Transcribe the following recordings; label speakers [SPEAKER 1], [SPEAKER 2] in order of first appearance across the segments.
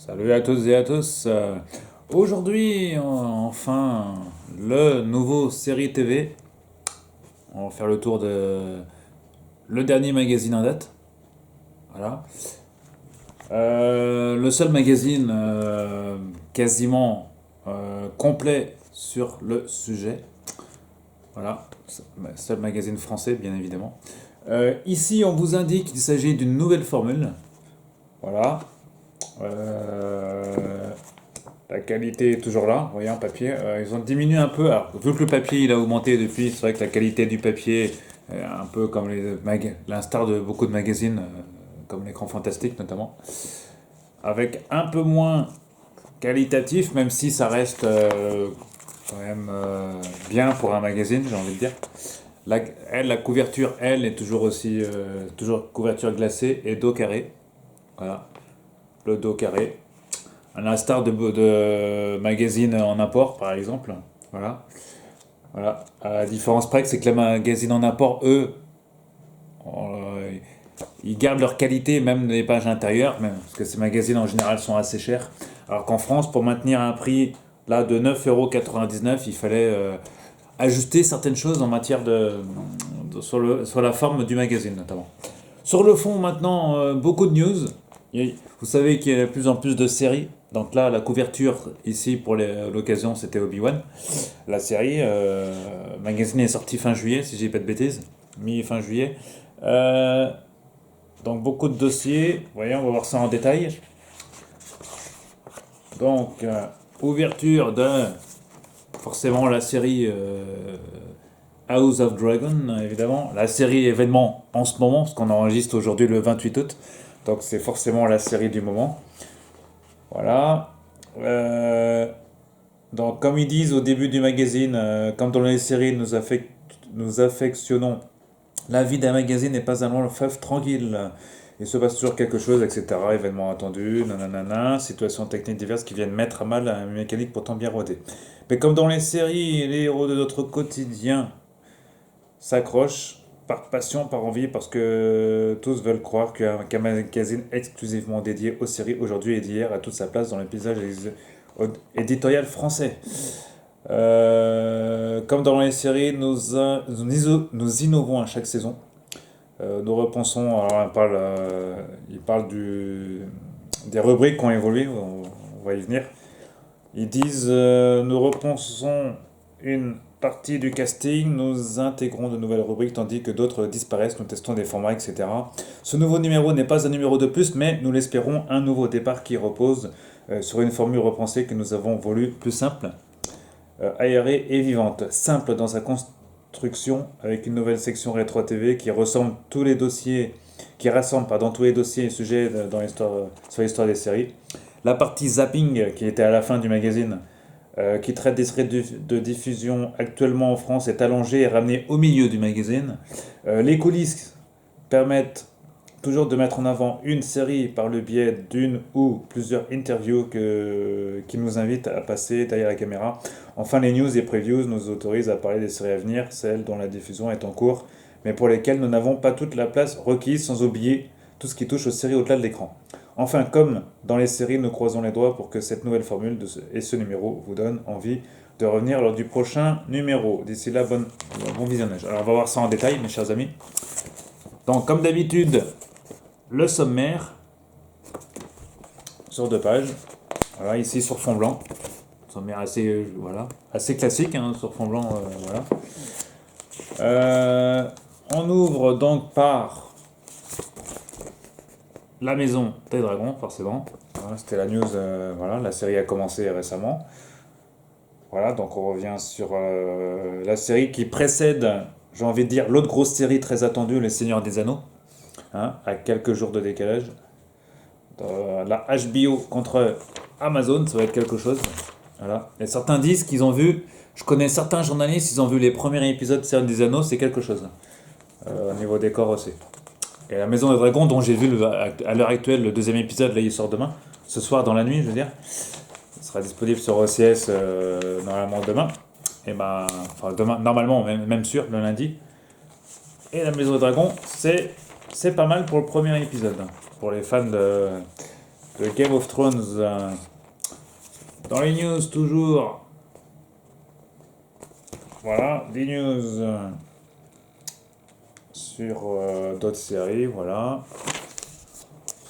[SPEAKER 1] Salut à tous et à tous. Aujourd'hui, enfin, le nouveau série TV. On va faire le tour de le dernier magazine en date. Voilà. Le seul magazine quasiment complet sur le sujet. Voilà. Seul magazine français, bien évidemment. Ici, on vous indique qu'il s'agit d'une nouvelle formule. Voilà. Euh, La qualité est toujours là, vous voyez, en papier. Ils ont diminué un peu. Alors, vu que le papier il a augmenté depuis, c'est vrai que la qualité du papier, un peu comme l'instar de beaucoup de magazines, comme l'écran fantastique notamment, avec un peu moins qualitatif, même si ça reste quand même bien pour un magazine, j'ai envie de dire. La couverture, elle, est toujours aussi, toujours couverture glacée et dos carré. Voilà, le dos carré. À l'instar de magazines en import, par exemple. Voilà. Voilà. À la différence près, c'est que les magazines en import, eux, euh, ils gardent leur qualité, même les pages intérieures, même, parce que ces magazines en général sont assez chers. Alors qu'en France, pour maintenir un prix là de 9,99 €, il fallait ajuster certaines choses en matière sur la forme du magazine, notamment. Sur le fond, maintenant, beaucoup de news. Vous savez qu'il y a de plus en plus de séries. Donc là, la couverture, ici, pour l'occasion, c'était Obi-Wan. La série, magazine est sorti fin juillet, si j'ai pas de bêtises. Mi-fin juillet. Euh, donc beaucoup de dossiers. Voyons, on va voir ça en détail. Donc, ouverture de forcément la série House of Dragon, évidemment. La série événement en ce moment, parce qu'on enregistre aujourd'hui le 28 août. Donc c'est forcément la série du moment. Voilà. Euh, donc comme ils disent au début du magazine, comme dans les séries, nous affectionnons. La vie d'un magazine n'est pas un long fleuve tranquille. Il se passe toujours quelque chose, etc. Événements attendus, nanana, situations techniques diverses qui viennent mettre à mal une mécanique pourtant bien rodée. Mais comme dans les séries, les héros de notre quotidien s'accrochent par passion, par envie, parce que tous veulent croire qu'un magazine exclusivement dédié aux séries aujourd'hui et d'hier a toute sa place dans le paysage éditorial français. Comme dans les séries, nous innovons à chaque saison. Nous repensons, alors il parle des rubriques qui ont évolué, on va y venir. Ils disent, nous repensons une partie du casting, nous intégrons de nouvelles rubriques tandis que d'autres disparaissent, nous testons des formats, etc. Ce nouveau numéro n'est pas un numéro de plus, mais nous l'espérons un nouveau départ qui repose sur une formule repensée que nous avons voulu plus simple, aérée et vivante. Simple dans sa construction, avec une nouvelle section Rétro TV qui ressemble tous les dossiers, qui rassemble pardon, tous les dossiers et sujets sur l'histoire des séries. La partie zapping qui était à la fin du magazine, qui traite des séries de diffusion actuellement en France, est allongée et ramenée au milieu du magazine. Les coulisses permettent toujours de mettre en avant une série par le biais d'une ou plusieurs interviews qui nous invitent à passer derrière la caméra. Enfin, les news et previews nous autorisent à parler des séries à venir, celles dont la diffusion est en cours, mais pour lesquelles nous n'avons pas toute la place requise, sans oublier tout ce qui touche aux séries au-delà de l'écran. Enfin, comme dans les séries, nous croisons les doigts pour que cette nouvelle formule et ce numéro vous donne envie de revenir lors du prochain numéro. D'ici là, bon visionnage. Alors, on va voir ça en détail, mes chers amis. Donc, comme d'habitude, le sommaire sur 2 pages. Voilà, ici sur fond blanc. Sommaire assez, voilà, assez classique, hein, sur fond blanc. Voilà. On ouvre donc par la maison des dragons, forcément. Voilà, c'était la news. Voilà, la série a commencé récemment. Voilà, donc on revient sur la série qui précède, j'ai envie de dire, l'autre grosse série très attendue, Les Seigneurs des Anneaux, hein, à quelques jours de décalage. La HBO contre Amazon, ça va être quelque chose. Voilà. Et certains disent qu'ils ont vu, je connais certains journalistes, ils ont vu les premiers épisodes de Seigneur des Anneaux, c'est quelque chose. Au niveau décor aussi. Et la Maison des Dragons, dont j'ai vu à l'heure actuelle le deuxième épisode, là il sort demain, ce soir dans la nuit, je veux dire. Il sera disponible sur OCS normalement demain. Et ben, enfin demain, normalement, même sûr, le lundi. Et la Maison des Dragons, c'est pas mal pour le premier épisode. Pour les fans de Game of Thrones. Dans les news, toujours. Voilà, des news sur d'autres séries, voilà.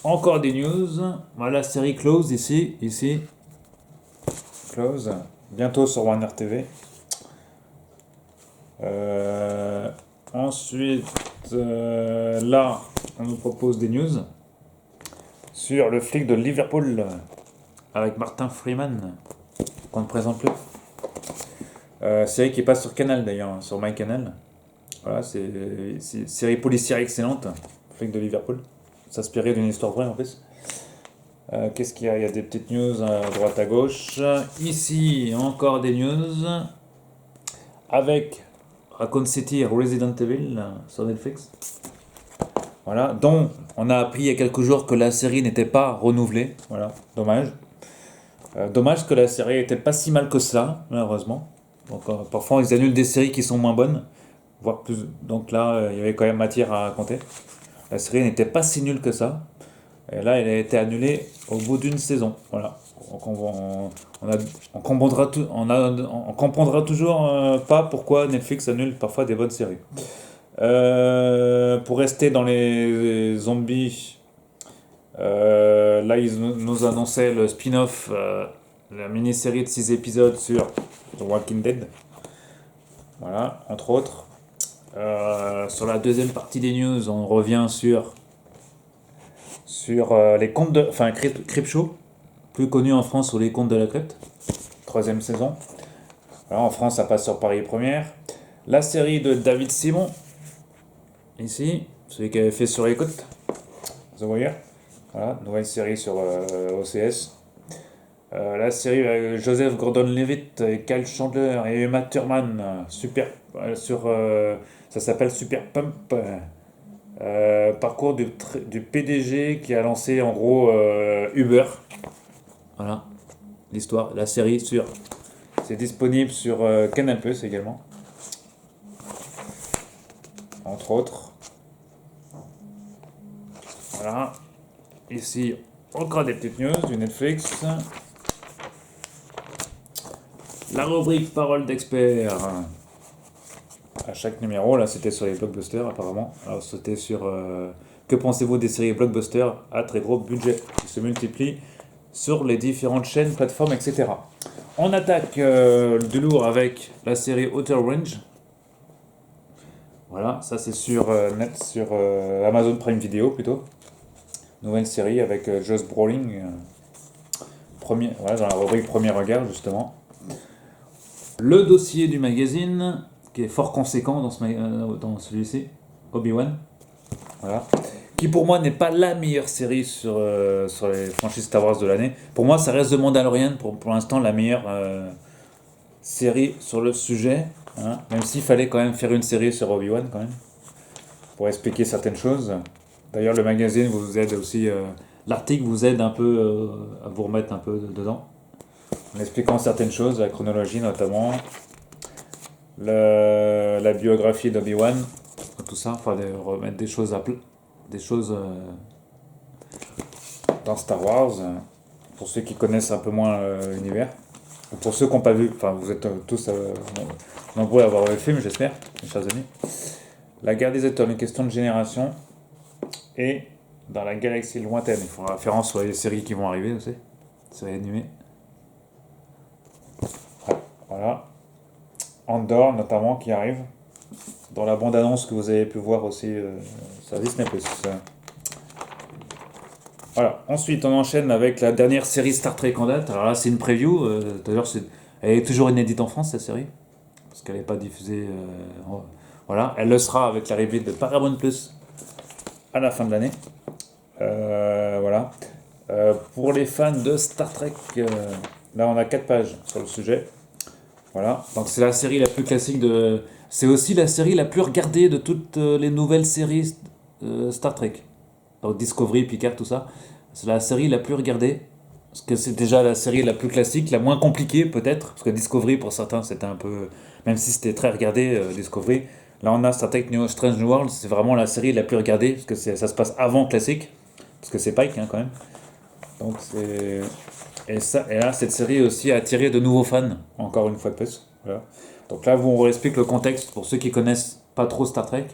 [SPEAKER 1] Encore des news. Voilà, la série Close ici. Close. Bientôt sur Warner TV. Ensuite, là, on nous propose des news sur le flic de Liverpool avec Martin Freeman, qu'on ne présente plus. Série qui passe sur Canal d'ailleurs, sur MyCanal. Voilà, c'est une série policière excellente, flic de Liverpool. S'inspirer d'une histoire vraie en plus. Qu'est-ce qu'il y a? Il y a des petites news à droite à gauche. Ici, encore des news avec Raccoon City Resident Evil sur Netflix. Voilà, dont on a appris il y a quelques jours que la série n'était pas renouvelée. Voilà, dommage. Dommage que la série n'était pas si mal que ça, malheureusement. Donc parfois ils annulent des séries qui sont moins bonnes, voire plus. Donc là, il y avait quand même matière à raconter. La série n'était pas si nulle que ça. Et là, elle a été annulée au bout d'une saison. Voilà. Donc on comprendra toujours pas pourquoi Netflix annule parfois des bonnes séries. Pour rester dans les zombies, là ils nous annonçaient le spin-off, la mini-série de 6 épisodes sur The Walking Dead. Voilà, entre autres. Sur la deuxième partie des news, on revient sur les contes de... Enfin, Creepshow, plus connu en France sous les contes de la crypte. Troisième saison. Voilà, en France, ça passe sur Paris Première. La série de David Simon, ici, celui qui avait fait Sur Écoute, The Wire. Voilà, nouvelle série sur OCS. La série avec Joseph Gordon-Levitt, et Kyle Chandler et Uma Thurman, ça s'appelle Super Pump. Parcours du PDG qui a lancé en gros Uber. Voilà, l'histoire, la série c'est disponible sur Canal+ également, entre autres. Voilà, ici encore des petites news du Netflix. La rubrique Parole d'expert. À chaque numéro, là c'était sur les blockbusters apparemment. Alors c'était sur que pensez-vous des séries blockbusters à très gros budget qui se multiplient sur les différentes chaînes, plateformes, etc. On attaque du lourd avec la série Outer Range. Voilà, ça c'est sur Amazon Prime Video plutôt. Nouvelle série avec Josh Brolin, voilà, dans la rubrique Premier Regard justement. Le dossier du magazine, qui est fort conséquent dans celui-ci, Obi-Wan, voilà, qui pour moi n'est pas la meilleure série sur les franchises Star Wars de l'année. Pour moi, ça reste The Mandalorian, pour l'instant la meilleure série sur le sujet, hein, même s'il fallait quand même faire une série sur Obi-Wan quand même, pour expliquer certaines choses. D'ailleurs, le magazine vous aide aussi, l'article vous aide un peu à vous remettre un peu dedans, en expliquant certaines choses, la chronologie notamment, la biographie d'Obi-Wan, tout ça, enfin de remettre des choses dans Star Wars, pour ceux qui connaissent un peu moins l'univers, ou pour ceux qui n'ont pas vu, enfin vous êtes tous nombreux à avoir vu le film, j'espère, mes chers amis. La guerre des étoiles, une question de génération, et dans la galaxie lointaine, ils font référence sur les séries qui vont arriver aussi, séries animées. Voilà. Andor notamment qui arrive dans la bande-annonce que vous avez pu voir aussi sur Disney+. Voilà. Ensuite, on enchaîne avec la dernière série Star Trek en date. Alors là, c'est une preview. D'ailleurs, elle est toujours inédite en France, cette série, parce qu'elle n'est pas diffusée. Voilà. Elle le sera avec l'arrivée de Paramount Plus à la fin de l'année. Voilà. Pour les fans de Star Trek, là, on a 4 pages sur le sujet. Voilà, donc c'est la série la plus classique c'est aussi la série la plus regardée de toutes les nouvelles séries Star Trek. Donc Discovery, Picard, tout ça. C'est la série la plus regardée. Parce que c'est déjà la série la plus classique, la moins compliquée peut-être. Parce que Discovery, pour certains, c'était un peu... Même si c'était très regardé, Discovery. Là, on a Star Trek Strange New World. C'est vraiment la série la plus regardée. Parce que ça se passe avant Classique. Parce que c'est Pike, hein, quand même. Donc et là, cette série aussi a attiré de nouveaux fans, encore une fois de plus. Voilà. Donc là, on vous explique le contexte pour ceux qui connaissent pas trop Star Trek.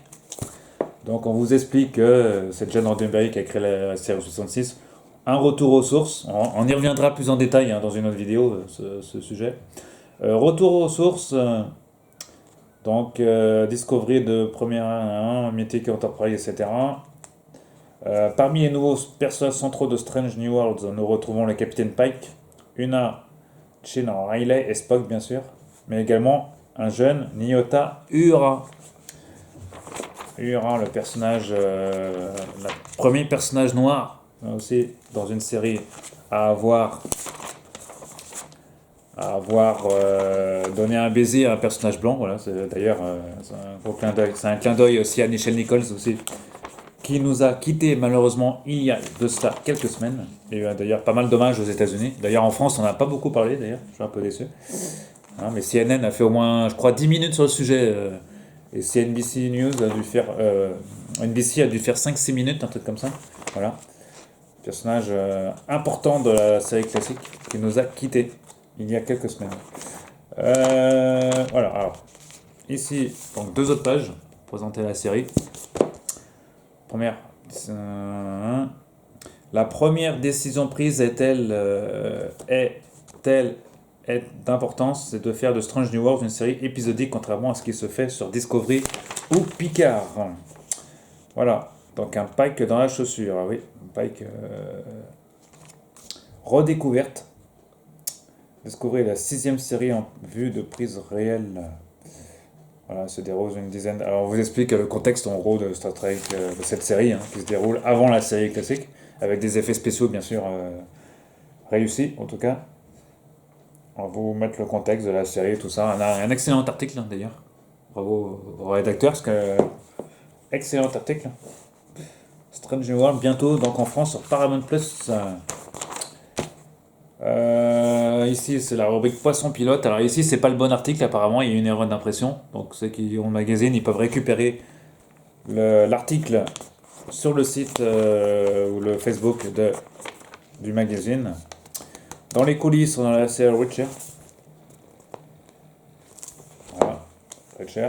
[SPEAKER 1] Donc on vous explique que c'est Gene Roddenberry qui a créé la série 66. Un retour aux sources. On y reviendra plus en détail dans une autre vidéo, ce sujet. Retour aux sources. Donc Discovery de première 1, Mythic Enterprise, etc. Parmi les nouveaux personnages centraux de Strange New Worlds, nous retrouvons le capitaine Pike, Una, Chin, Riley et Spock bien sûr, mais également un jeune Nyota Uhura. Uhura, le personnage, le premier personnage noir, aussi dans une série à avoir donné un baiser à un personnage blanc. Voilà, d'ailleurs c'est un gros clin d'œil. C'est un clin d'œil aussi à Nichelle Nichols aussi, qui nous a quitté malheureusement il y a de cela quelques semaines. Il y a eu d'ailleurs pas mal d'hommages aux États-Unis. D'ailleurs en France on n'a pas beaucoup parlé d'ailleurs, je suis un peu déçu. Hein, mais CNN a fait au moins, je crois, 10 minutes sur le sujet. Et CNBC News a dû faire. NBC a dû faire 5-6 minutes, un truc comme ça. Voilà. Personnage important de la série classique qui nous a quittés il y a quelques semaines. Voilà, alors. Ici, donc 2 autres pages pour présenter la série. Première. La première décision prise est-elle d'importance, c'est de faire de Strange New Worlds une série épisodique, contrairement à ce qui se fait sur Discovery ou Picard. Voilà, donc un Pike dans la chaussure. Ah oui, un Pike redécouverte. Discovery est la 6e série en vue de prise réelle. Voilà, se déroule une dizaine. Alors, on vous explique le contexte en gros de Star Trek, de cette série, qui se déroule avant la série classique, avec des effets spéciaux bien sûr réussis en tout cas. On va vous mettre le contexte de la série, tout ça. On a un excellent article d'ailleurs. Bravo au rédacteur, parce que excellent article. Strange New World bientôt donc en France sur Paramount Plus. Ici c'est la rubrique Poisson Pilote. Alors ici c'est pas le bon article apparemment, il y a une erreur d'impression. Donc ceux qui ont le magazine ils peuvent récupérer l'article sur le site ou le Facebook du magazine. Dans les coulisses, on a la série Reacher. Voilà, Reacher,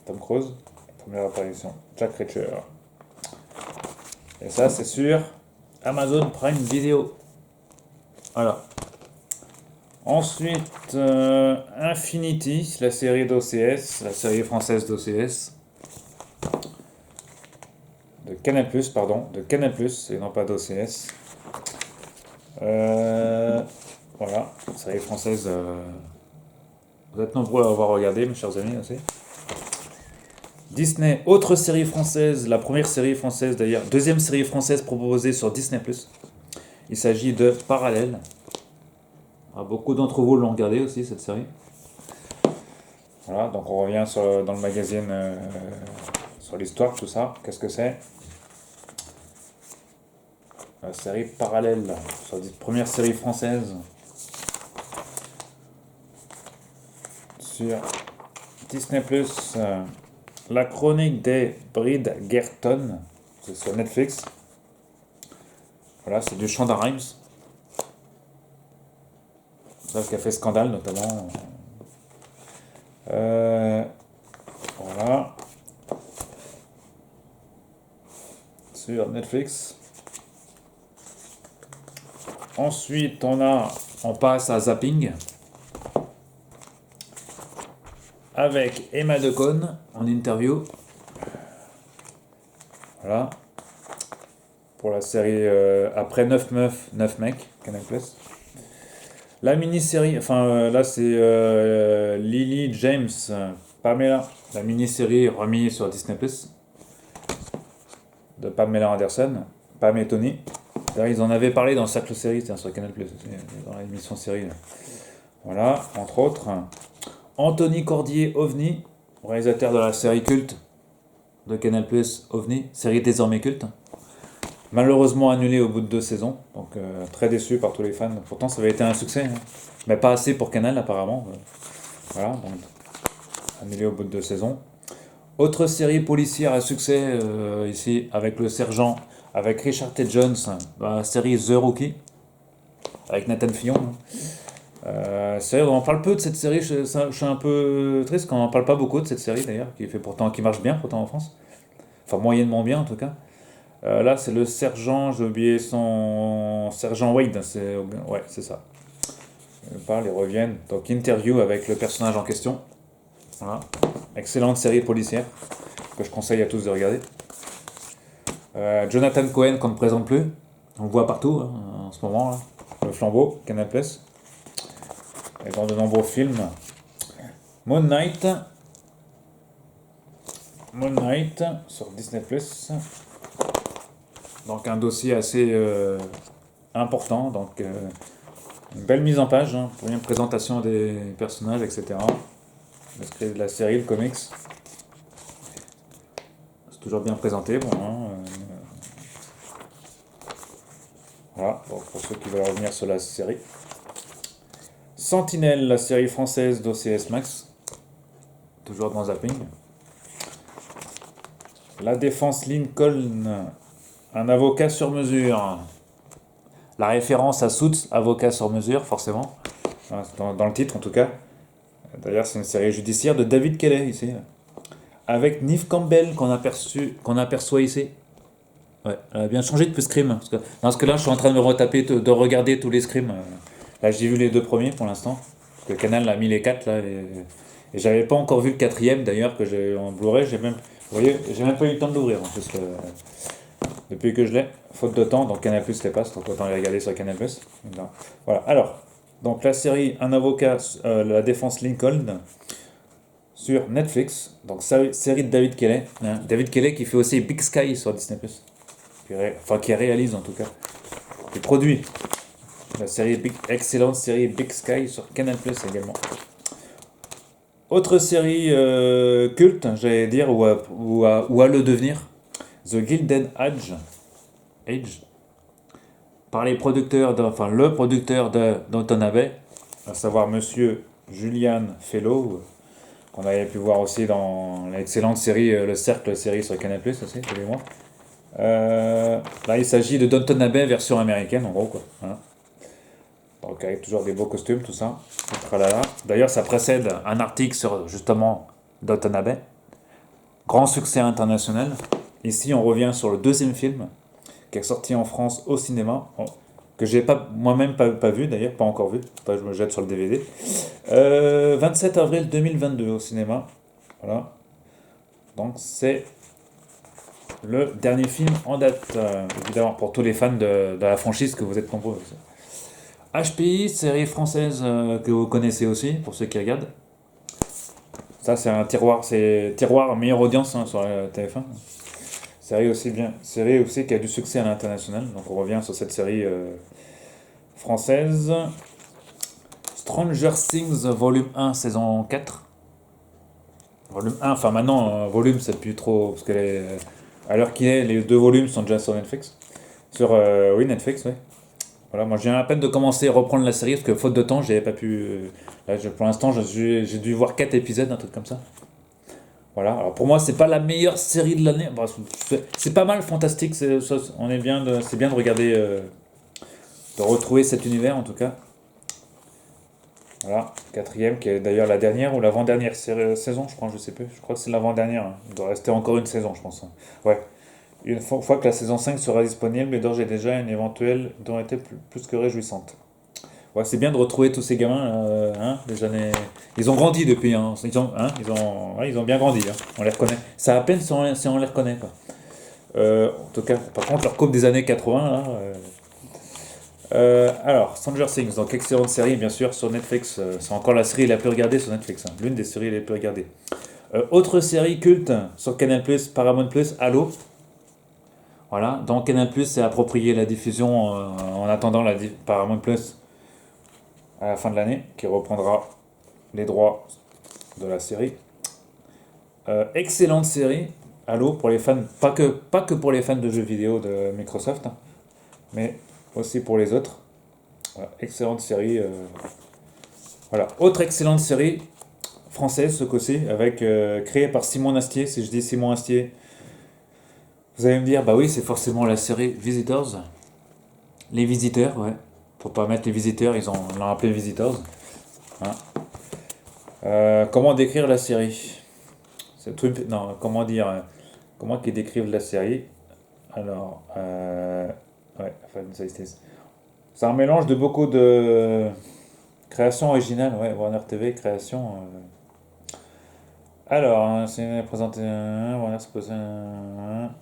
[SPEAKER 1] Tom Cruise, première apparition, Jack Reacher. Et ça, c'est sur Amazon Prime Video. Voilà. Ensuite, Infinity, la série d'OCS, la série française d'OCS. De Canal+, pardon, de Canal+, et non pas d'OCS. Voilà, série française. Vous êtes nombreux à avoir regardé, mes chers amis aussi. Disney, autre série française, la première série française d'ailleurs, deuxième série française proposée sur Disney+. Il s'agit de Parallèle. Alors, beaucoup d'entre vous l'ont regardé aussi cette série. Voilà, donc on revient dans le magazine sur l'histoire, tout ça. Qu'est-ce que c'est? La série Parallèle, sur la première série française sur Disney+. La chronique des Bridgerton, c'est sur Netflix. Voilà, c'est du Shonda Rhimes. Ça qui a fait scandale notamment. Voilà. Sur Netflix. Ensuite, on passe à Zapping. Avec Emma Decaune en interview. Voilà. Pour la série Après 9 meufs, 9 mecs, Canal+. La mini-série, là c'est Lily James, Pamela. La mini-série remise sur Disney+. De Pamela Anderson, Pam et Tony. D'ailleurs, ils en avaient parlé dans le cercle série, c'est sur Canal+, dans l'émission série. Voilà, entre autres. Anthony Cordier, OVNI, réalisateur de la série culte de Canal+, OVNI, série désormais culte. Malheureusement annulée au bout de 2 saisons, donc très déçu par tous les fans. Pourtant, ça avait été un succès, mais pas assez pour Canal apparemment. Voilà, donc annulé au bout de 2 saisons. Autre série policière à succès ici avec le sergent, avec Richard T. Jones, dans la série The Rookie. avec Nathan Fillon. C'est vrai, on en parle peu de cette série, je suis un peu triste quand on en parle pas beaucoup de cette série d'ailleurs, qui marche bien pourtant en France. Enfin, moyennement bien en tout cas. Là, c'est le sergent, j'ai oublié son. Sergent Wade, ouais, c'est ça. Ils parlent, ils reviennent. Donc, interview avec le personnage en question. Voilà. Excellente série policière que je conseille à tous de regarder. Jonathan Cohen qu'on ne présente plus. On le voit partout en ce moment. Là. Le flambeau, Canal+. Et dans de nombreux films. Moon Knight. Moon Knight sur Disney+. Donc un dossier assez important. Donc une belle mise en page pour une présentation des personnages, etc. Le script de la série, le comics. C'est toujours bien présenté. Bon, voilà, bon, pour ceux qui veulent revenir sur la série. Sentinelle, la série française d'OCS Max. Toujours dans Zapping. La défense Lincoln, un avocat sur mesure. La référence à Suits, avocat sur mesure, forcément. Dans le titre, en tout cas. D'ailleurs, c'est une série judiciaire de David Kelly, ici. Avec Neve Campbell, qu'on aperçoit ici. Ouais, elle a bien changé depuis Scream. Parce que là, je suis en train de me retaper, de regarder tous les Scream. Là, j'ai vu les 2 premiers pour l'instant. Parce que le canal a mis les 4 là. Et j'avais pas encore vu le 4e d'ailleurs, que j'ai en Blu-ray. Vous voyez, j'ai même pas eu le temps de l'ouvrir en plus. Depuis que je l'ai, faute de temps, donc Canal Plus les passe, donc autant les regarder sur Canal Plus. Voilà, alors, donc la série Un avocat, la défense Lincoln, sur Netflix, donc série de David Kelly. David Kelly qui fait aussi Big Sky sur Disney Plus. Qui réalise en tout cas. Qui produit la série excellente série Big Sky sur Canal Plus également. Autre série culte, j'allais dire, ou à le devenir. The Gilded Age, par les producteurs, le producteur de Downton Abbey, à savoir Monsieur Julian Fellow, qu'on avait pu voir aussi dans l'excellente série Le Cercle série sur Canal+, aussi, tous les mois. Là, il s'agit de Downton Abbey version américaine, en gros, quoi. Voilà. Donc, avec toujours des beaux costumes, tout ça. D'ailleurs, ça précède un article sur, justement, Downton Abbey. Grand succès international. Ici, on revient sur le 2e film qui est sorti en France au cinéma, que j'ai moi-même pas vu d'ailleurs, pas encore vu. Je me jette sur le DVD. 27 avril 2022 au cinéma. Voilà. Donc c'est le dernier film en date, évidemment pour tous les fans de la franchise que vous êtes nombreux. HPI, série française que vous connaissez aussi pour ceux qui regardent. Ça c'est un tiroir meilleure audience sur la TF1. Série aussi qui a du succès à l'international. Donc on revient sur cette série française. Stranger Things volume 1 saison 4. Volume 1, enfin maintenant volume c'est plus trop parce que à l'heure qu'il est, les 2 volumes sont déjà sur Netflix. Oui, Netflix, oui. Voilà, moi je viens à peine de commencer à reprendre la série parce que faute de temps, j'avais pas pu. Pour l'instant, j'ai dû voir 4 épisodes, un truc comme ça. Voilà, alors pour moi, c'est pas la meilleure série de l'année. Bon, c'est pas mal, fantastique. C'est bien de regarder, de retrouver cet univers en tout cas. Voilà, 4e, qui est d'ailleurs la dernière ou l'avant-dernière saison, je crois, je sais plus. Je crois que c'est l'avant-dernière. Il doit rester encore une saison, je pense. Ouais. Une fois que la saison 5 sera disponible, mais d'ores et déjà, une éventuelle dont été plus que réjouissante. Ouais, c'est bien de retrouver tous ces gamins, des années. Ils ont grandi depuis, ils ont bien grandi, on les reconnaît. Ça à peine si on les reconnaît, quoi. En tout cas, par contre, leur coupe des années 80, là. Alors, Stranger Things, donc excellente série, bien sûr, sur Netflix. C'est encore la série la plus regardée sur Netflix, l'une des séries les plus regardées. Autre série culte sur Canal+, Paramount+, Halo. Voilà, dans Canal+, c'est approprié la diffusion en attendant Paramount+. À la fin de l'année, qui reprendra les droits de la série. Excellente série, Halo, pour les fans, pas que pour les fans de jeux vidéo de Microsoft, mais aussi pour les autres. Voilà, excellente série. Voilà, autre excellente série française, ce coup-ci, créée par Simon Astier. Si je dis Simon Astier, vous allez me dire, bah oui, c'est forcément la série Visitors. Les Visiteurs, ouais. Faut pas mettre les visiteurs, ils l'ont appelé Visitors. Hein. Comment décrire la série? Non, comment dire? Comment qu'ils décrivent la série? Alors, ouais, Fan Justice. C'est un mélange de beaucoup de créations originales, ouais, Warner TV, création. Alors, hein, c'est présenté. Warner,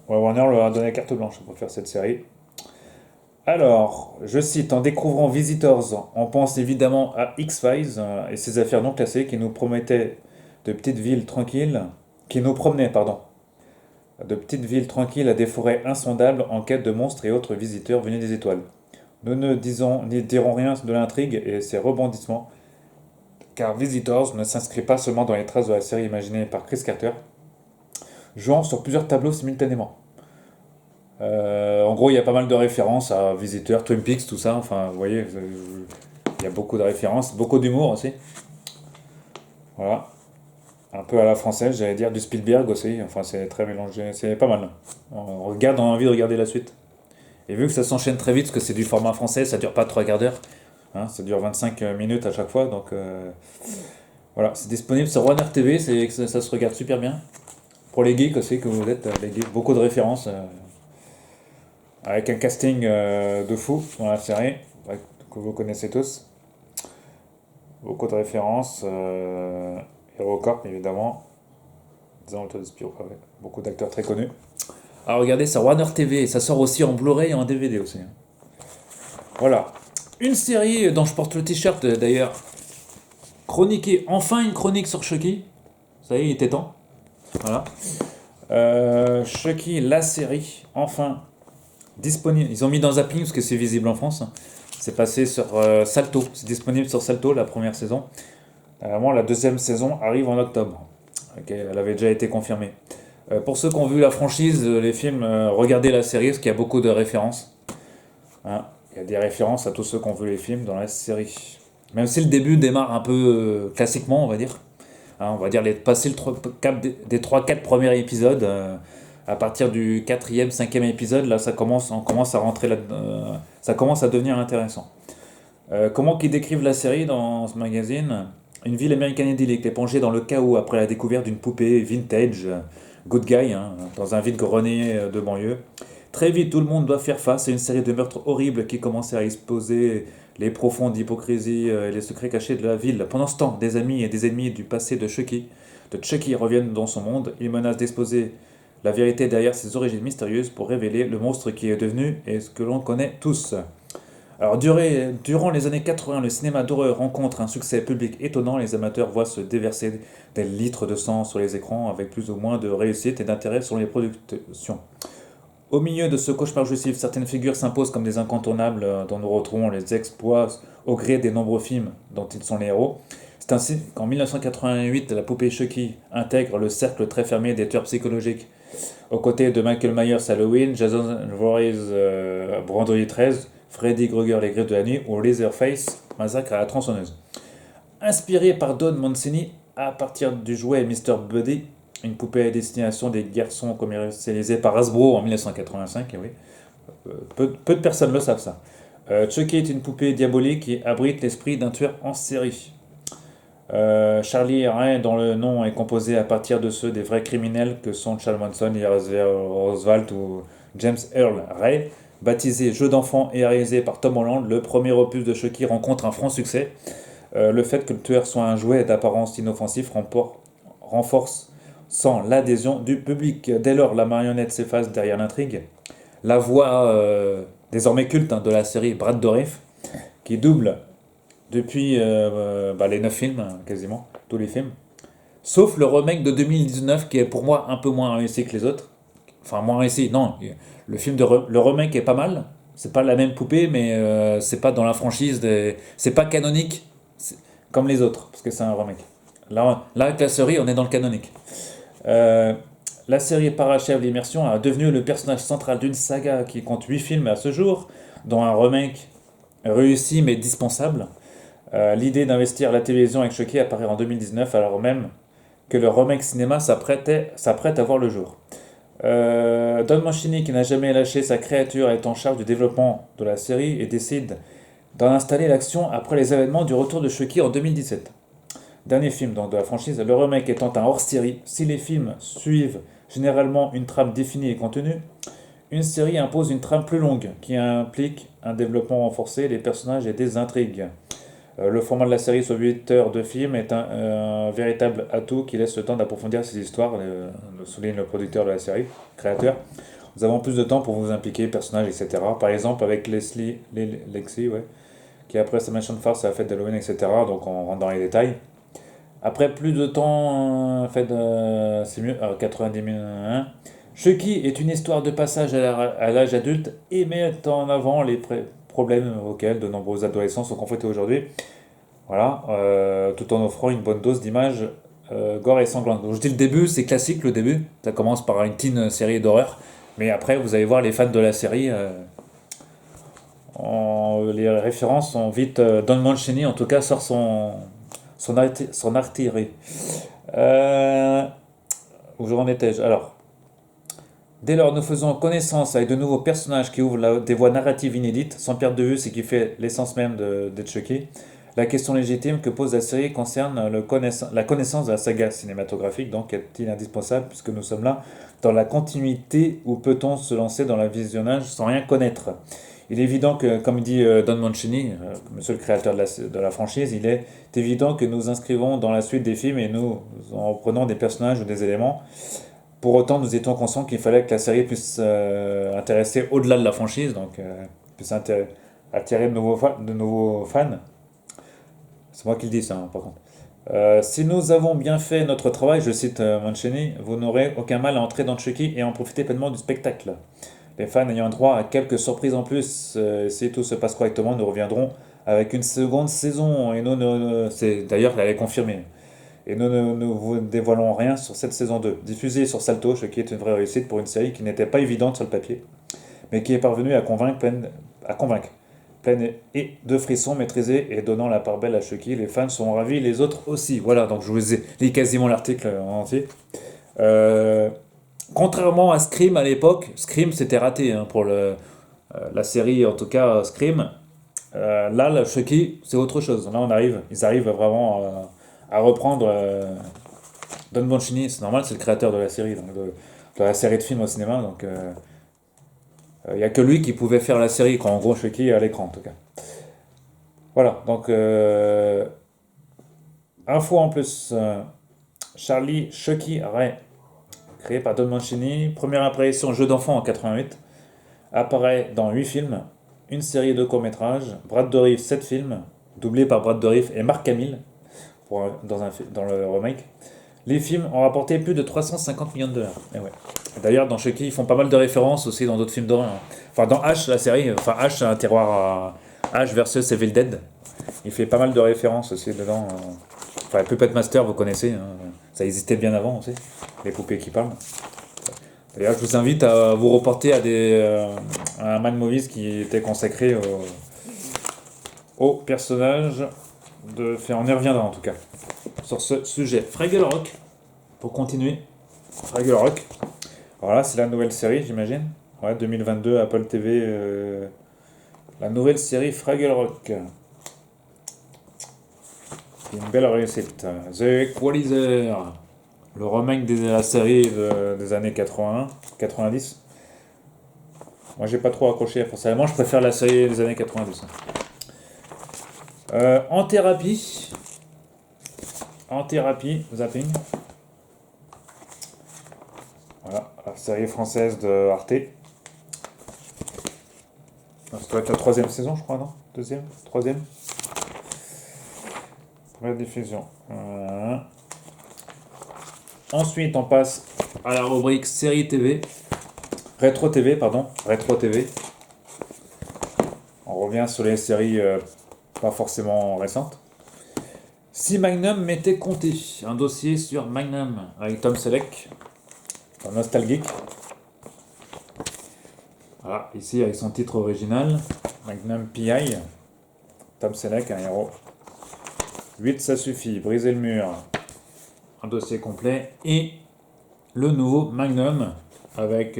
[SPEAKER 1] ouais, Warner leur a donné carte blanche pour faire cette série. Alors, je cite, en découvrant Visitors, on pense évidemment à X-Files et ses affaires non classées qui nous promettaient de petites villes tranquilles, qui nous promenaient, pardon, de petites villes tranquilles à des forêts insondables en quête de monstres et autres visiteurs venus des étoiles. Nous ne disons ni dirons rien de l'intrigue et ses rebondissements, car Visitors ne s'inscrit pas seulement dans les traces de la série imaginée par Chris Carter, jouant sur plusieurs tableaux simultanément. En gros, il y a pas mal de références à Visiteurs, Twin Peaks, tout ça. Enfin, vous voyez, il y a beaucoup de références, beaucoup d'humour aussi. Voilà. Un peu à la française, j'allais dire, du Spielberg aussi. Enfin, c'est très mélangé, c'est pas mal. On a envie de regarder la suite. Et vu que ça s'enchaîne très vite, parce que c'est du format français, ça dure pas 3 quarts d'heure. Hein, ça dure 25 minutes à chaque fois. Donc, voilà, c'est disponible sur Warner TV, ça se regarde super bien. Pour les geeks aussi, que vous êtes, les geeks, beaucoup de références. Avec un casting de fou dans la série, ouais, que vous connaissez tous. Beaucoup de références. HeroCorp, évidemment. Disons Auto de Spiro, ouais. Beaucoup d'acteurs très connus. Alors regardez, sur Warner TV, ça sort aussi en Blu-ray et en DVD aussi. Voilà. Une série dont je porte le t-shirt d'ailleurs. Chroniquer, enfin une chronique sur Chucky. Ça y est, il était temps. Voilà. Chucky, la série, enfin disponible. Ils ont mis dans Zapping parce que c'est visible en France. C'est passé sur Salto. C'est disponible sur Salto la première saison. Normalement, la deuxième saison arrive en octobre. Okay, elle avait déjà été confirmée. Pour ceux qui ont vu la franchise, les films, regardez la série parce qu'il y a beaucoup de références. Hein, il y a des références à tous ceux qui ont vu les films dans la série. Même si le début démarre un peu classiquement, on va dire. Hein, on va dire passer des 3-4 premiers épisodes. À partir du 4e, 5e épisode, là, on commence à rentrer là, ça commence à devenir intéressant. Comment qu'ils décrivent la série dans ce magazine? Une ville américaine idyllique, plongée dans le chaos après la découverte d'une poupée vintage, good guy, hein, dans un vide-grenier de banlieue. Très vite, tout le monde doit faire face à une série de meurtres horribles qui commençaient à exposer les profondes hypocrisies et les secrets cachés de la ville. Pendant ce temps, des amis et des ennemis du passé de Chucky reviennent dans son monde. Ils menacent d'exposer la vérité derrière ses origines mystérieuses pour révéler le monstre qui est devenu et ce que l'on connaît tous. Alors, durant les années 80, le cinéma d'horreur rencontre un succès public étonnant. Les amateurs voient se déverser des litres de sang sur les écrans avec plus ou moins de réussite et d'intérêt sur les productions. Au milieu de ce cauchemar jouissif, certaines figures s'imposent comme des incontournables dont nous retrouvons les exploits au gré des nombreux films dont ils sont les héros. C'est ainsi qu'en 1988, la poupée Chucky intègre le cercle très fermé des tueurs psychologiques. Aux côtés de Michael Myers Halloween, Jason Voorhees Vendredi 13, Freddy Krueger Les Griffes de la Nuit ou Leatherface Massacre à la tronçonneuse. Inspiré par Don Mancini à partir du jouet Mr. Buddy, une poupée à destination des garçons commercialisée par Hasbro en 1985, et oui, peu de personnes le savent ça. Chucky est une poupée diabolique qui abrite l'esprit d'un tueur en série. Charlie Ray, dont le nom est composé à partir de ceux des vrais criminels que sont Charles Manson, Oswald ou James Earl Ray, baptisé Jeu d'enfant et réalisé par Tom Holland, le premier opus de Chucky rencontre un franc succès. Le fait que le tueur soit un jouet d'apparence inoffensif renforce sans l'adhésion du public. Dès lors, la marionnette s'efface derrière l'intrigue. La voix désormais culte de la série Brad Dourif, qui double depuis les 9 films, quasiment, tous les films. Sauf le remake de 2019 qui est pour moi un peu moins réussi que les autres. Enfin, moins réussi, non. Le remake est pas mal. C'est pas la même poupée, mais c'est pas dans la franchise. C'est pas canonique comme les autres, parce que c'est un remake. Là, avec la série, on est dans le canonique. La série parachève l'immersion, a devenu le personnage central d'une saga qui compte 8 films à ce jour, dont un remake réussi mais dispensable. L'idée d'investir la télévision avec Chucky apparaît en 2019, alors même que le remake cinéma s'apprête à voir le jour. Don Mancini, qui n'a jamais lâché sa créature, est en charge du développement de la série et décide d'en installer l'action après les événements du retour de Chucky en 2017. Dernier film donc, de la franchise, le remake étant un hors-série. Si les films suivent généralement une trame définie et contenue, une série impose une trame plus longue qui implique un développement renforcé des personnages et des intrigues. Le format de la série sur 8 heures de film est un véritable atout qui laisse le temps d'approfondir ces histoires, le souligne le producteur de la série, créateur. Nous avons plus de temps pour vous impliquer, personnages, etc. Par exemple avec Lexi, ouais, qui après sa Mansion Farce à la fête d'Halloween, etc. Donc on rentre dans les détails. Après plus de temps, c'est mieux, 90 000. Hein. Chucky est une histoire de passage à l'âge adulte et met en avant les problèmes auxquels de nombreux adolescents sont confrontés aujourd'hui. Voilà, tout en offrant une bonne dose d'images gore et sanglantes. Donc, je dis le début, c'est classique le début. Ça commence par une teen série d'horreur. Mais après, vous allez voir les fans de la série. Les références sont vite. Don Mancini, en tout cas, sort son artillerie. Où j'en étais-je Alors, dès lors, nous faisons connaissance avec de nouveaux personnages qui ouvrent des voies narratives inédites, sans perdre de vue ce qui fait l'essence même de Chucky. La question légitime que pose la série concerne la connaissance de la saga cinématographique, donc est-il indispensable puisque nous sommes là dans la continuité ou peut-on se lancer dans le visionnage sans rien connaître. Il est évident que, comme dit Don Mancini, monsieur le créateur de la franchise, il est évident que nous inscrivons dans la suite des films et nous en reprenons des personnages ou des éléments. Pour autant, nous étions conscients qu'il fallait que la série puisse intéresser au-delà de la franchise, donc puisse attirer de nouveaux fans. C'est moi qui le dis, ça, hein, par contre. Si nous avons bien fait notre travail, je cite Mancini, vous n'aurez aucun mal à entrer dans Chucky et en profiter pleinement du spectacle. Les fans ayant droit à quelques surprises en plus, si tout se passe correctement, nous reviendrons avec une seconde saison. Et c'est d'ailleurs, elle est confirmée. Et nous ne vous dévoilons rien sur cette saison 2. Diffusée sur Salto, ce qui est une vraie réussite pour une série qui n'était pas évidente sur le papier, mais qui est parvenue à convaincre, pleine et de frissons maîtrisés et donnant la part belle à Chucky. Les fans sont ravis, les autres aussi. Voilà, donc je vous ai lu quasiment l'article en entier. Contrairement à Scream à l'époque, Scream c'était raté hein, pour la série, en tout cas Scream. Là, le Chucky, c'est autre chose. Là, ils arrivent vraiment à reprendre Don Mancini. C'est normal, c'est le créateur de la série, donc de la série de films au cinéma. Donc, il n'y a que lui qui pouvait faire la série, quand en gros Chucky est à l'écran, en tout cas. Voilà, donc, info en plus. Charlie Chucky Ray, créé par Don Mancini. Première apparition jeu d'enfant en 88. Apparaît dans 8 films, une série de courts-métrages, Brad Dourif 7 films, doublé par Brad Dourif et Mark Hamill dans le remake. Les films ont rapporté plus de 350 millions de dollars. Et ouais. D'ailleurs, dans Chucky, ils font pas mal de références aussi dans d'autres films d'horreur. Enfin, dans H, la série, enfin H, c'est un tiroir à H versus Evil Dead. Il fait pas mal de références aussi dedans. Enfin, Puppet Master, vous connaissez. Hein. Ça existait bien avant aussi. Les poupées qui parlent. D'ailleurs, je vous invite à vous reporter à un Man Movies qui était consacré au personnage on y reviendra en tout cas, sur ce sujet. Fraggle Rock, pour continuer. Fraggle Rock. Voilà, c'est la nouvelle série, j'imagine. Ouais, 2022, Apple TV. La nouvelle série Fraggle Rock. Une belle réussite. The Equalizer. Le remake de la série des années 80, 90. Moi, j'ai pas trop accroché. Personnellement, je préfère la série des années 90. En thérapie, zapping. Voilà, la série française de Arte. Ça doit être la 3e saison, je crois, non? 2e? 3e? Première diffusion. Voilà. Ensuite, on passe à la rubrique série TV. Rétro TV, pardon. Rétro TV. On revient sur les séries pas forcément récentes. Si Magnum m'était compté, un dossier sur Magnum avec Tom Selleck, un nostalgique. Voilà, ici avec son titre original, Magnum PI, Tom Selleck, un héros. 8 ça suffit, briser le mur, un dossier complet, et le nouveau Magnum avec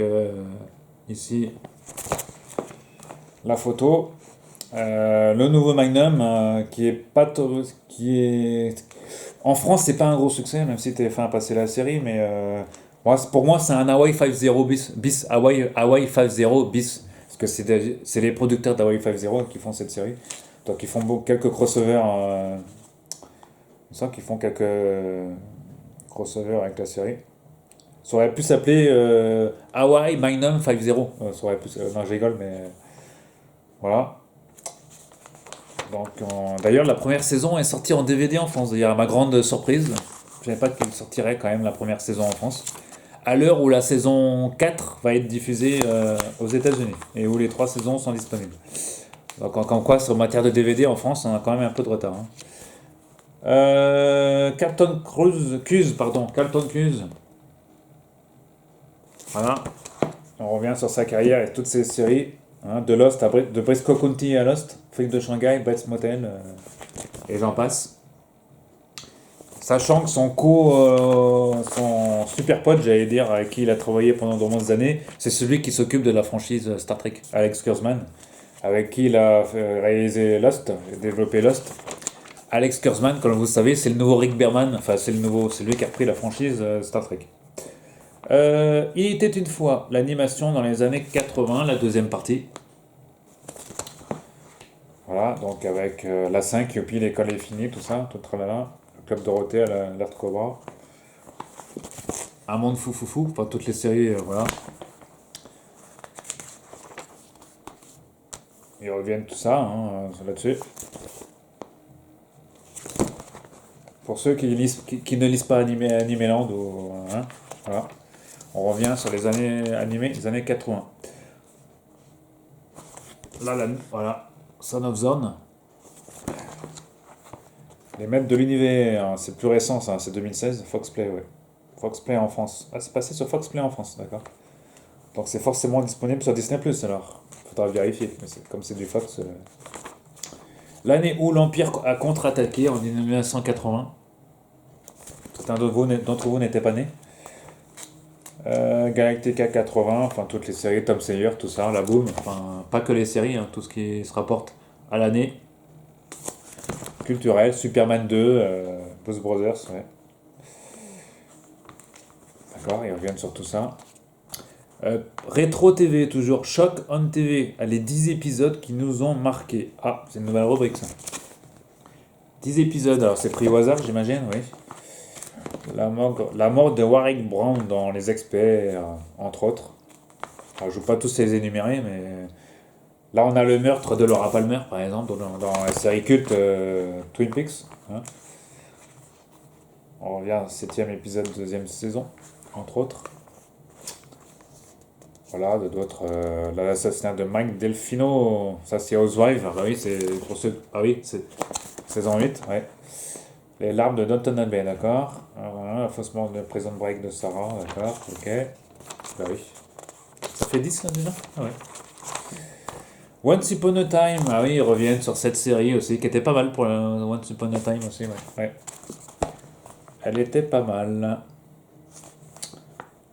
[SPEAKER 1] ici la photo. Le nouveau Magnum, qui est pas qui est en France, c'est pas un gros succès, même si TF1 a passé la série, mais pour moi, c'est un Hawaii 50 bis Hawaii 50 bis, parce que c'est les producteurs d'Hawaii 50 qui font cette série, donc ils font quelques crossovers, on sent qu'ils font quelques crossovers avec la série. Ça aurait pu s'appeler Hawaii Magnum 50, ça aurait pu, non, je rigole, mais voilà. Donc, d'ailleurs, la première saison est sortie en DVD en France. D'ailleurs, à ma grande surprise, je savais pas qu'elle sortirait quand même la première saison en France. À l'heure où la saison 4 va être diffusée aux États-Unis et où les 3 saisons sont disponibles. Donc, comme quoi, sur matière de DVD en France, on a quand même un peu de retard, hein. Carlton Cuse. Voilà. On revient sur sa carrière et toutes ses séries, hein, de Lost de Briscoe County à Lost, Flic de Shanghai, Bates Motel, et j'en passe. Sachant que son super pote, j'allais dire, avec qui il a travaillé pendant de nombreuses années, c'est celui qui s'occupe de la franchise Star Trek, Alex Kurzman, avec qui il a réalisé Lost, développé Lost. Alex Kurzman, comme vous le savez, c'est le nouveau Rick Berman, enfin c'est lui qui a repris la franchise Star Trek. Il était une fois l'animation dans les années 80, la deuxième partie. Voilà, donc avec la 5, Youpi, l'école est finie, tout ça, tout tralala. Le Club Dorothée à l'Art Cobra. Un monde fou fou fou, enfin toutes les séries, voilà. Ils reviennent tout ça, hein, là-dessus. Pour ceux qui ne lisent pas Animeland, hein, voilà. On revient sur les années animées, les années 80. Là, voilà, Son of Zone. Les maîtres de l'univers, hein, c'est plus récent, ça, c'est 2016, Fox Play, ouais. Fox Play en France. Ah, c'est passé sur Fox Play en France, d'accord. Donc c'est forcément disponible sur Disney+, alors. Faudra vérifier, mais comme c'est du Fox. L'année où l'Empire a contre-attaqué en 1980. Certains d'entre vous n'étaient pas nés. Galactica 80, enfin toutes les séries, Tom Sawyer, tout ça, la boom, enfin pas que les séries, hein, tout ce qui se rapporte à l'année. Culturel, Superman 2, Blues Brothers, ouais. D'accord, ils reviennent sur tout ça. Rétro TV, toujours. Choc on TV, les 10 épisodes qui nous ont marqués. Ah, c'est une nouvelle rubrique ça. 10 épisodes, alors c'est pris au hasard, j'imagine, oui. La mort de Warwick Brown dans Les Experts, entre autres. Alors, je ne vais pas tous les énumérer, mais là on a le meurtre de Laura Palmer, par exemple, dans la série culte Twin Peaks, hein. On revient au 7ème épisode, 2ème saison, entre autres. Voilà, d'autres. L'assassinat de Mike Delfino, ça c'est Housewives. Ah bah oui, c'est pour ceux. Ah oui, c'est saison 8, ouais. Les larmes de Downton Abbey, d'accord. Voilà, la fausse mort de Prison Break de Sarah, d'accord, ok. Bah oui. Ça fait 10 là déjà. Ah ouais. Once Upon a Time, ah oui, ils reviennent sur cette série aussi, qui était pas mal pour Once Upon a Time aussi, ouais. Ouais. Elle était pas mal.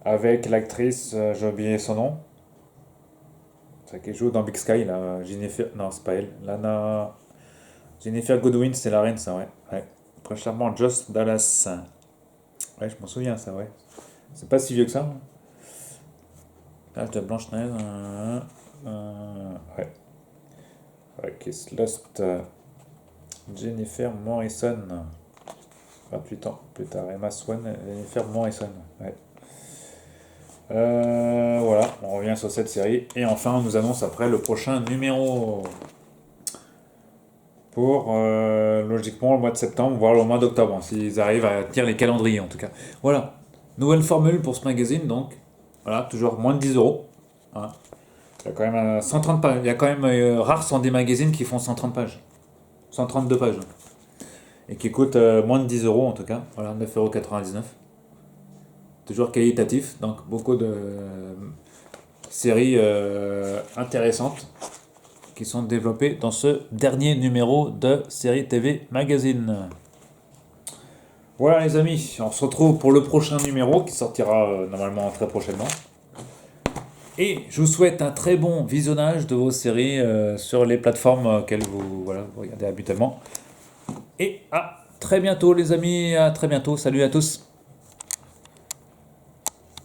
[SPEAKER 1] Avec l'actrice, j'ai oublié son nom. Celle qui joue dans Big Sky, là, Jennifer. Non, c'est pas elle. Lana. Jennifer Goodwin, c'est la reine, ça, ouais. Ouais. Très charmant, Joss Dallas. Ouais, je m'en souviens, ça, ouais. C'est pas si vieux que ça, hein. L'âge de Blanche-Neige. Ouais. Ouais, Kiss Lost. Jennifer Morrison. 28 ans plus tard. Emma Swan, Jennifer Morrison. Ouais. Voilà, on revient sur cette série. Et enfin, on nous annonce après le prochain numéro. Pour logiquement le mois de septembre, voire le mois d'octobre, hein, s'ils arrivent à tenir les calendriers en tout cas. Voilà, nouvelle formule pour ce magazine, donc voilà, toujours moins de 10 euros. Hein. Il y a quand même 130 pages. Il y a quand même rares sont des magazines qui font 130 pages, 132 pages, et qui coûtent moins de 10 euros en tout cas. Voilà, 9,99 €. Toujours qualitatif, donc beaucoup de séries intéressantes qui sont développés dans ce dernier numéro de Série TV Magazine. Voilà les amis, on se retrouve pour le prochain numéro qui sortira normalement très prochainement. Et je vous souhaite un très bon visionnage de vos séries sur les plateformes auxquelles vous regardez habituellement. Et à très bientôt les amis, à très bientôt, salut à tous.